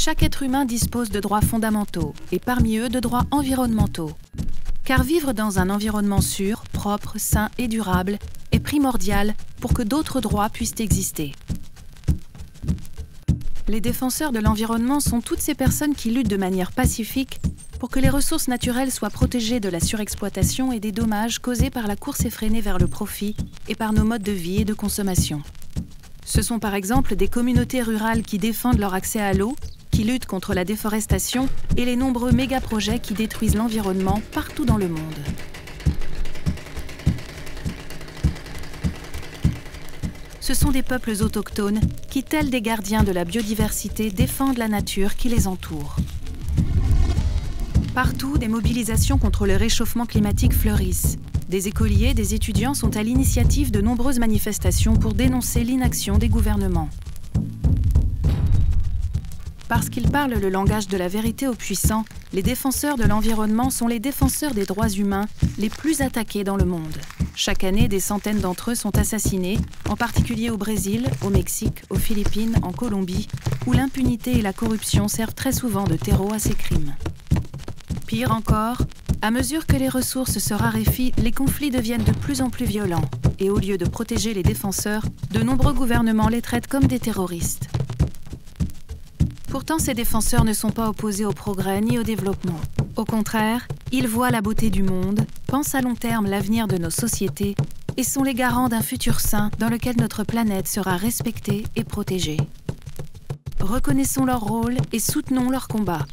Chaque être humain dispose de droits fondamentaux, et parmi eux de droits environnementaux. Car vivre dans un environnement sûr, propre, sain et durable est primordial pour que d'autres droits puissent exister. Les défenseurs de l'environnement sont toutes ces personnes qui luttent de manière pacifique pour que les ressources naturelles soient protégées de la surexploitation et des dommages causés par la course effrénée vers le profit et par nos modes de vie et de consommation. Ce sont par exemple des communautés rurales qui défendent leur accès à l'eau, qui luttent contre la déforestation et les nombreux méga-projets qui détruisent l'environnement partout dans le monde. Ce sont des peuples autochtones qui, tels des gardiens de la biodiversité, défendent la nature qui les entoure. Partout, des mobilisations contre le réchauffement climatique fleurissent. Des écoliers, des étudiants sont à l'initiative de nombreuses manifestations pour dénoncer l'inaction des gouvernements. Parce qu'ils parlent le langage de la vérité aux puissants, les défenseurs de l'environnement sont les défenseurs des droits humains les plus attaqués dans le monde. Chaque année, des centaines d'entre eux sont assassinés, en particulier au Brésil, au Mexique, aux Philippines, en Colombie, où l'impunité et la corruption servent très souvent de terreau à ces crimes. Pire encore, à mesure que les ressources se raréfient, les conflits deviennent de plus en plus violents. Et au lieu de protéger les défenseurs, de nombreux gouvernements les traitent comme des terroristes. Pourtant, ces défenseurs ne sont pas opposés au progrès ni au développement. Au contraire, ils voient la beauté du monde, pensent à long terme l'avenir de nos sociétés et sont les garants d'un futur sain dans lequel notre planète sera respectée et protégée. Reconnaissons leur rôle et soutenons leur combat.